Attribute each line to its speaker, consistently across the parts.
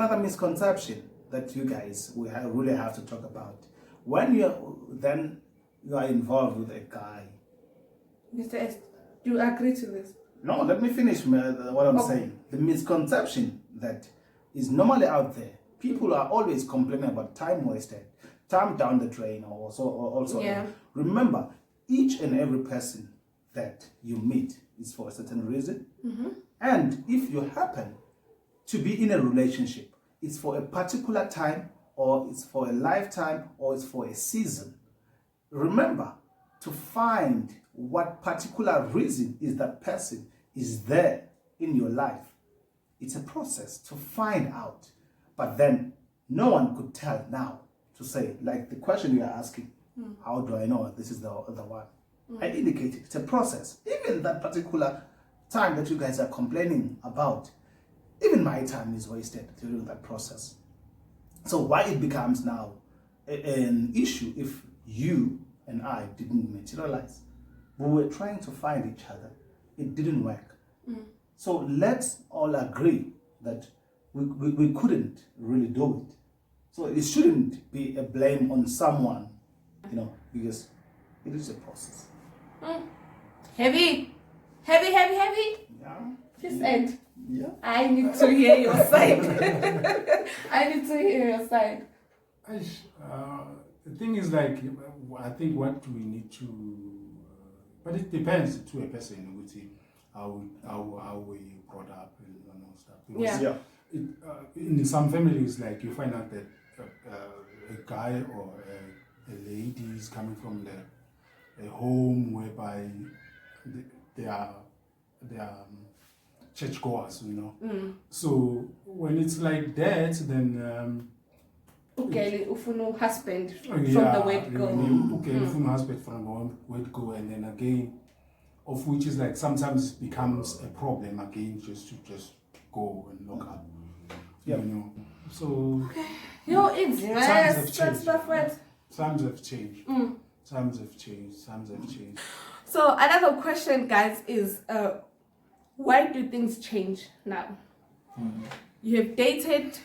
Speaker 1: another misconception that you guys really have to talk about. When you are involved with a guy.
Speaker 2: Mr. S, do you agree to this?
Speaker 1: No, let me finish what I'm saying. The misconception that is normally out there. People are always complaining about time wasted, time down the drain, or also.
Speaker 2: Yeah.
Speaker 1: Remember, each and every person that you meet is for a certain reason. And if you happen to be in a relationship, it's for a particular time, or it's for a lifetime, or it's for a season. Remember to find what particular reason is that person is there in your life. It's a process to find out. But then no one could tell now to say, like the question you are asking, how do I know this is the one? I indicated it's a process. Even that particular time that you guys are complaining about, even my time is wasted during that process. So why it becomes now an issue if you and I didn't materialize? We were trying to find each other. It didn't work. So let's all agree that we couldn't really do it. So it shouldn't be a blame on someone, because it is a process.
Speaker 2: Heavy.
Speaker 1: Yeah.
Speaker 2: This end.
Speaker 1: Yeah.
Speaker 2: I need to hear your side. I need to hear your side.
Speaker 3: The thing is, like, I think what we need to, but it depends to a person, would say, how we brought up and all stuff. Because
Speaker 1: Yeah.
Speaker 3: In some families, like, you find out that a guy or a lady is coming from a home whereby they are churchgoers, So when it's like that, then
Speaker 2: Okay, ufuna husband from the word go.
Speaker 3: Okay, ufuna husband from the word go, and then again, of which is like sometimes becomes a problem again, just to go and look up.
Speaker 1: Yeah.
Speaker 3: So
Speaker 2: It's
Speaker 3: times have changed.
Speaker 2: Times
Speaker 3: Times have changed.
Speaker 2: So another question, guys, is why do things change now? You have dated,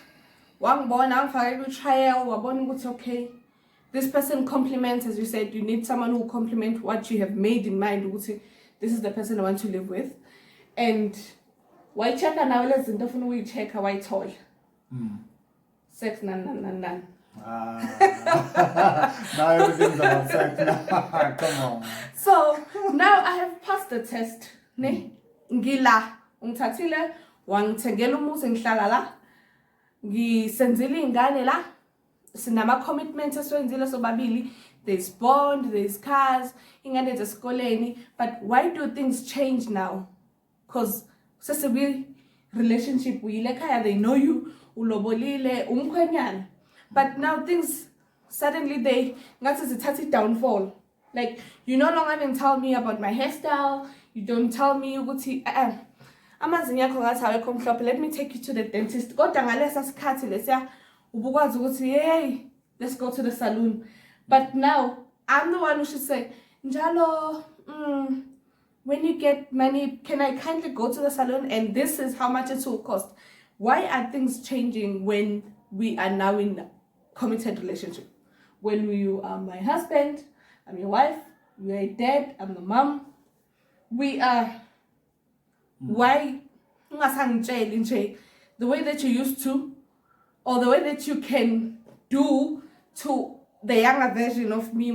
Speaker 2: okay, this person compliments, as you said, you need someone who compliments what you have made in mind. This is the person I want to live with. And why check now? Let's check how I told. Sex, none.
Speaker 1: Now everything's about sex. Come on.
Speaker 2: So now I have passed the test. Ngila ungithathile wangithengela umuzi ngihlala la ngisenzile ingane la sinama commitments esiwenzile sobabili. There's bond, there's cars, ingane zesikoleni. But why do things change now? Because sesibi relationship uyile ekhaya, they know you, ulobolile, umkhwenyana. But now things suddenly they ngathi zithatha downfall. Like, you no longer even tell me about my hairstyle. You don't tell me ukuthi amazinyo akho ngathi awekho mhlophe, let me take you to the dentist. Kodwa ngalesa sikhathi lesiya ubukwazi ukuthi hey, let's go to the salon. But now I'm the one who should say, njalo, when you get money, can I kindly go to the salon and this is how much it will cost? Why are things changing when we are now in a committed relationship? When you are my husband, I'm your wife, you are a dad, I'm the mom. We are, why, the way that you used to, or the way that you can do to the younger version of me,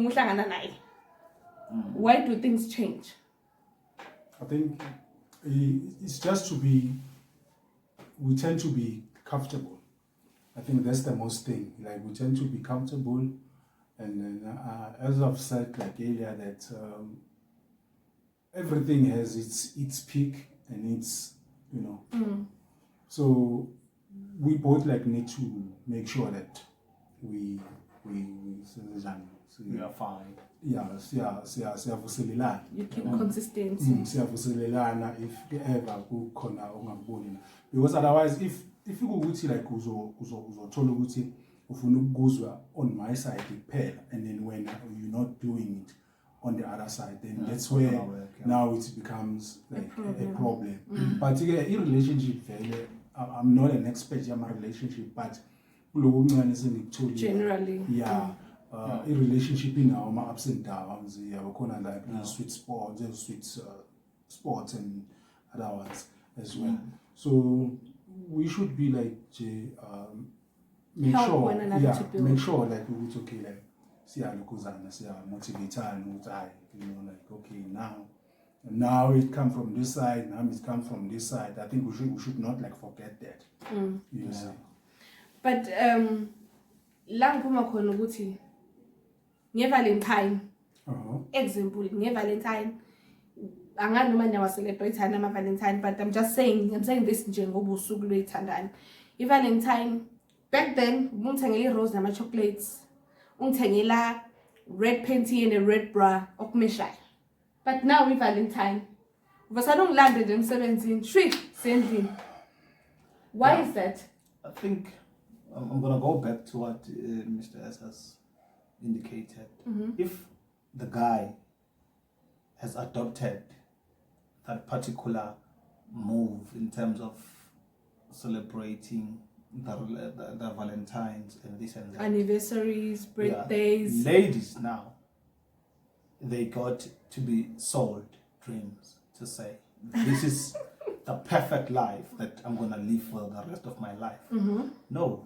Speaker 2: why do things change?
Speaker 3: I think it's just we tend to be comfortable. I think that's the most thing. Like, we tend to be comfortable, and then as I've said like earlier, that everything has its peak and its So we both like need to make sure that we
Speaker 1: are fine.
Speaker 3: Siyavuselelana.
Speaker 2: You keep consistency.
Speaker 3: Siyavuselelana if ever kukhona ongakuboni. Because otherwise, if ukuthi like uzothola ukuthi ufuna ukuzwa on my side kuphela, and then when you're not doing it on the other side, then that's where now it becomes like a problem. But in relationship, I'm not an expert in my relationship, but
Speaker 2: generally.
Speaker 3: Yeah. A relationship in our ups and downs, like sweet spots and other ones as well. So we should be like make
Speaker 2: Help
Speaker 3: sure,
Speaker 2: one another to build.
Speaker 3: make sure like it's okay, like see motivate and like okay now it come from this side, now it come from this side. I think we should not like forget that. You see.
Speaker 2: But la ngiphuma khona ukuthi nge-Valentine, example, nge-Valentine, angani noma niyawacelebrate ama-Valentine, but I'm saying this njengoba usuku lwethandana. I-Valentine, back then, ungithengela i-rose nama-chocolates, ungithengela red panty and a red bra okumeshayo. But now i-Valentine, uvasalongilande nje emsebenzini, shwi, sendlini. Why is that?
Speaker 1: I think I'm going to go back to what Mr. S has indicated. If the guy has adopted that particular move in terms of celebrating the Valentines and this and that,
Speaker 2: anniversaries, birthdays,
Speaker 1: ladies now, they got to be sold dreams to say, this is the perfect life that I'm going to live for the rest of my life. No.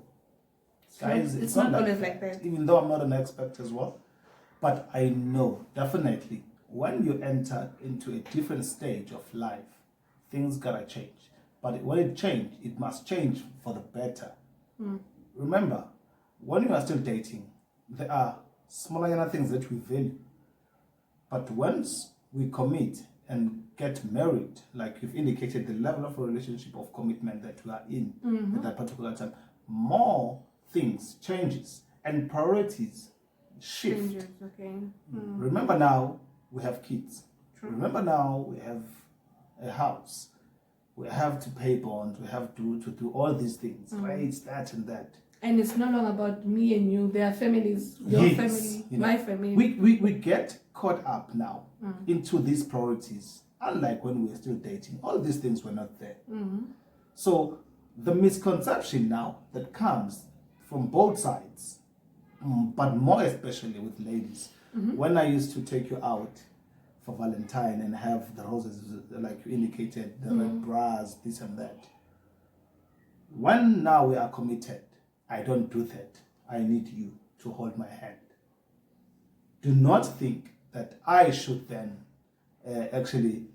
Speaker 1: Guys,
Speaker 2: it's not always like that.
Speaker 1: Even though I'm not an expert as well, but I know definitely when you enter into a different stage of life, things gotta change. But when it changes, it must change for the better. Remember, when you are still dating, there are smaller things that we value. But once we commit and get married, like you've indicated, the level of a relationship of commitment that we are in at that particular time, more things changes and priorities shift.
Speaker 2: Changes, okay.
Speaker 1: Remember now we have kids. Remember now we have a house. We have to pay bonds. We have to do all these things, right? That and that.
Speaker 2: And it's no longer about me and you. There are families, your family, my family.
Speaker 1: We get caught up now into these priorities. Unlike when we were still dating, all these things were not there. So the misconception now that comes from both sides, but more especially with ladies, when I used to take you out for Valentine and have the roses, like you indicated, the red bras, this and that. When now we are committed, I don't do that. I need you to hold my hand. Do not think that I should then actually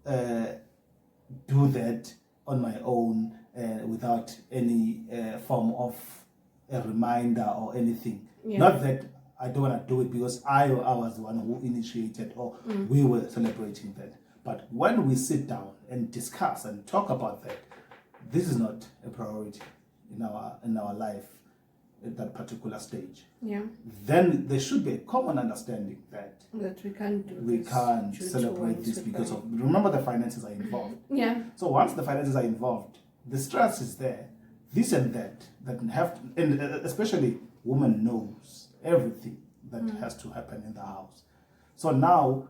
Speaker 1: do that on my own without any form of a reminder or anything. Not that I don't want to do it because I was the one who initiated or we were celebrating that. But when we sit down and discuss and talk about that, this is not a priority in our life at that particular stage. Then there should be a common understanding that
Speaker 2: we can't do
Speaker 1: we can't celebrate this because of, remember, the finances are involved. So once the finances are involved, the stress is there, this and that have to, and especially woman knows everything that has to happen in the house. So now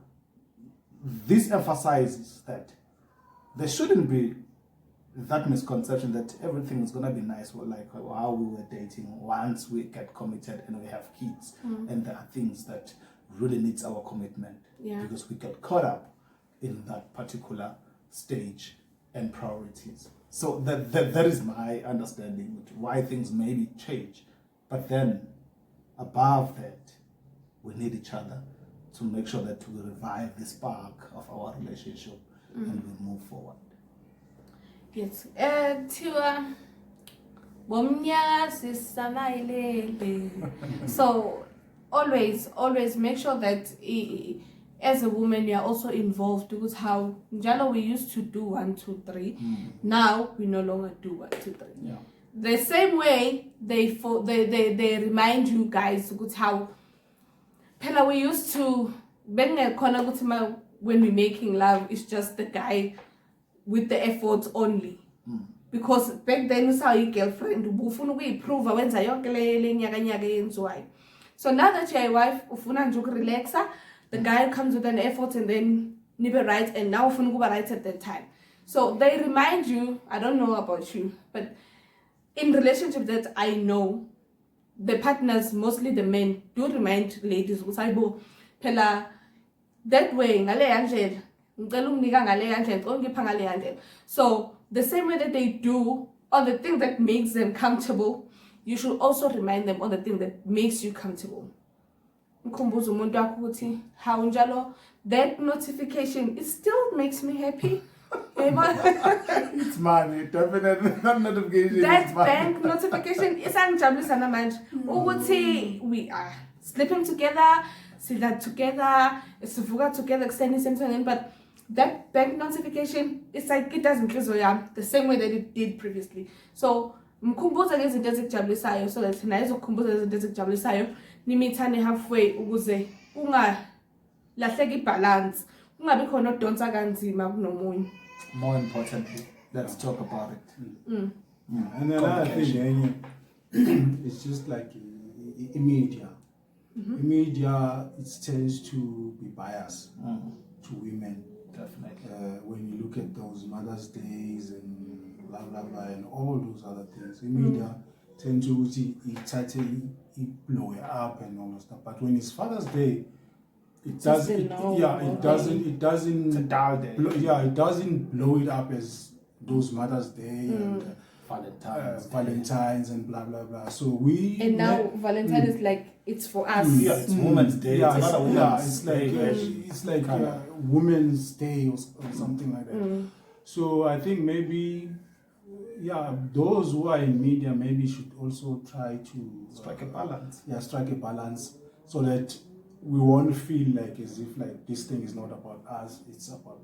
Speaker 1: this emphasizes that there shouldn't be that misconception that everything is going to be nice, like how we were dating once we get committed and we have kids, and there are things that really needs our commitment because we get caught up in that particular stage and priorities. So that is my understanding with why things maybe change. But then above that, we need each other to make sure that we revive the spark of our relationship and we move forward.
Speaker 2: Yes. So always make sure that as a woman you are also involved, because how njalo we used to do 1, 2, 3. Now we no longer do 1, 2, 3. The same way they remind you guys how phela we used to when we're making love, it's just the guy with the efforts only. Because back then you saw your girlfriend ufuna ukuyiprove wenza yonke le nyaka yenziwayo. So now that you're a wife, ufuna nje ukurelaxa, the guy comes with an effort and then nibe right, and now ufuna ukuba right at that time. So they remind you, I don't know about you, but in relationships that I know, the partners, mostly the men, do remind ladies, Usaibo, Pela, that way, ngale yandlela, ngicela unginika ngale yandlela, ngicela ungipha ngale yandlela. So the same way that they do on the thing that makes them comfortable, you should also remind them on the thing that makes you comfortable. Mkhumbuzo umuntu wakho ukuthi how njalo, that notification, it still makes me happy.
Speaker 3: It's money, definitely. That notification.
Speaker 2: That bank notification isangijabulisa namanje ukuthi we are sleeping together, sidla together, sivuka together kuseni semthweni, but that bank notification is like it doesn't inhliziyo yami the same way that it did previously. So mkhumbuze ngezinto ezikujabulisayo so that naye ezokukhumbuza izinto ezikujabulisayo, nimithane halfway ukuze ungalahleki ibalance, kungabi khona odonsa kanzima kunomunye.
Speaker 1: More importantly, let's talk about it.
Speaker 3: And another thing, it's just like in media. In media, it tends to be biased to women.
Speaker 1: Definitely.
Speaker 3: When you look at those Mother's Days and blah blah blah and all those other things, in media tend to blow it up and all that stuff. But when it's Father's Day, it doesn't. It doesn't.
Speaker 1: It's a dull day.
Speaker 3: It doesn't blow it up as those Mother's Day and Valentine's and blah blah blah. So we
Speaker 2: now Valentine is like it's for us.
Speaker 1: Yeah, it's Women's Day.
Speaker 3: Yeah,
Speaker 1: it's another Women's Day.
Speaker 3: It's like Women's Day or something like that. So I think maybe those who are in media maybe should also try to
Speaker 1: Strike a balance.
Speaker 3: Strike a balance so that we won't feel like as if like this thing is not about us, it's about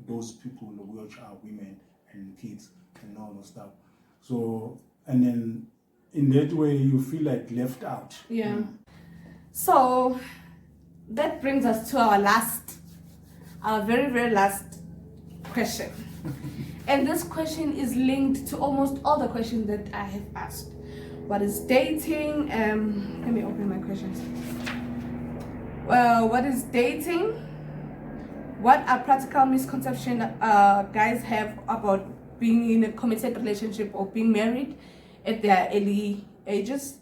Speaker 3: those people which are women and kids and all those stuff. So, and then in that way you feel like left out.
Speaker 2: Yeah. So that brings us to our very, very last question. And this question is linked to almost all the questions that I have asked. What is dating? Let me open my questions. What is dating? What are practical misconceptions guys have about being in a committed relationship or being married at their early ages?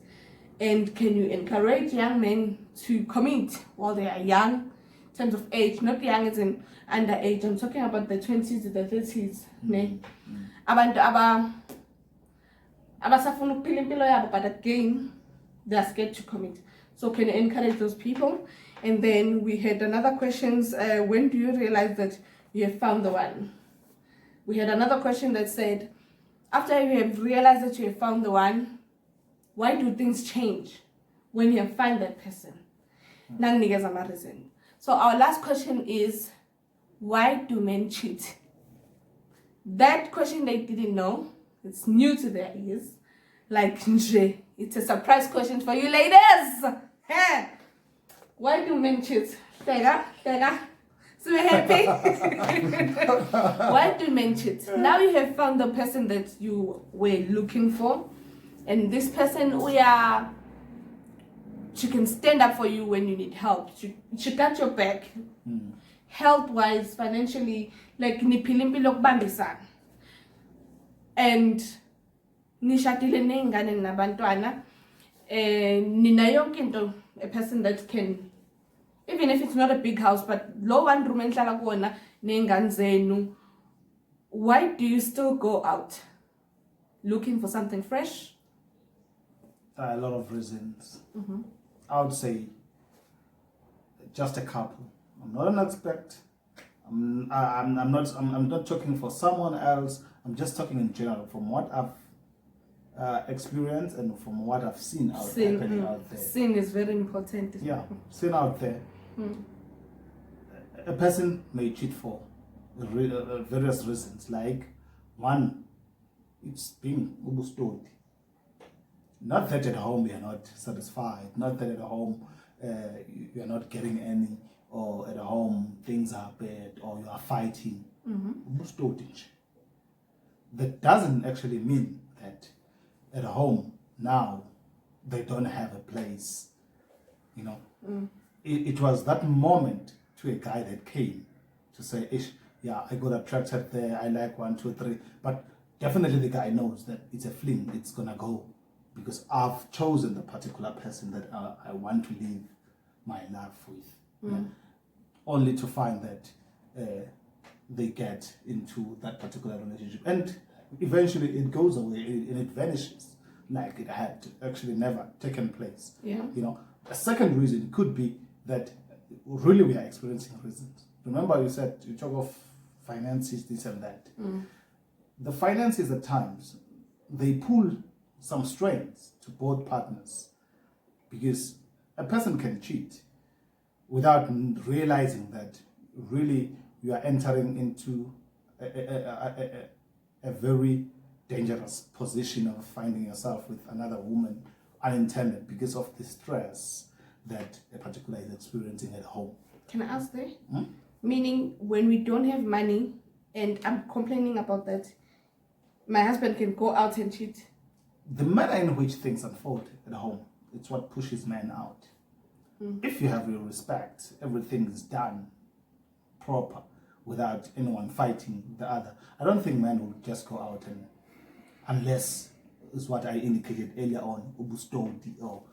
Speaker 2: And can you encourage young men to commit while they are young, in terms of age, not young as in underage? I'm talking about the 20s to the 30s. Abantu abasafuna ukuphila impilo yabo, but again, they are scared to commit. So can you encourage those people? And then we had another questions, when do you realize that you have found the one? We had another question that said, after you have realized that you have found the one, why do things change when you have found that person? So our last question is, why do men cheat? That question they didn't know. It's new to their ears. Like, it's a surprise question for you ladies. Why do men cheat? So we're happy. Why do men cheat? Now you have found the person that you were looking for, and this person she can stand up for you when you need help. She got your back, health-wise, financially, like nipilimpilo kubambisana. And nishadile nengane nabantwana, nina yonke into, a person that can, even if it's not a big house, but low one room enhlala kuona nengane zenu, why do you still go out looking for something fresh?
Speaker 1: A lot of reasons. I would say just a couple. I'm not an expert. I'm not talking for someone else. I'm just talking in general from what I've experienced and from what I've seen happening out there.
Speaker 2: Seen is very important.
Speaker 1: Yeah, seen out there. A person may cheat for various reasons. Like one, it's being ubustot. Not that at home you're not satisfied. Not that at home you're not getting any, or at home things are bad, or you are fighting. That doesn't actually mean that at home now they don't have a place. You know, it was that moment to a guy that came to say, Ish, yeah, I got attracted there, I like 1, 2, 3. But definitely the guy knows that it's a fling, it's gonna go. Because I've chosen the particular person that I want to live my life with. Yeah. Only to find that they get into that particular relationship. And eventually it goes away and it vanishes like it had actually never taken place.
Speaker 2: Yeah.
Speaker 1: You know, a second reason could be that really we are experiencing reasons. Remember you said you talk of finances, this and that. The finances at times, they pull some strings to both partners because a person can cheat without realizing that really you are entering into a very dangerous position of finding yourself with another woman unintended because of the stress that a particular is experiencing at home.
Speaker 2: Can I ask there? Meaning when we don't have money and I'm complaining about that, my husband can go out and cheat.
Speaker 1: The manner in which things unfold at home, it's what pushes men out. If you have your respect, everything is done proper without anyone fighting the other. I don't think men will just go out and, unless is what I indicated earlier on, ubustodi, or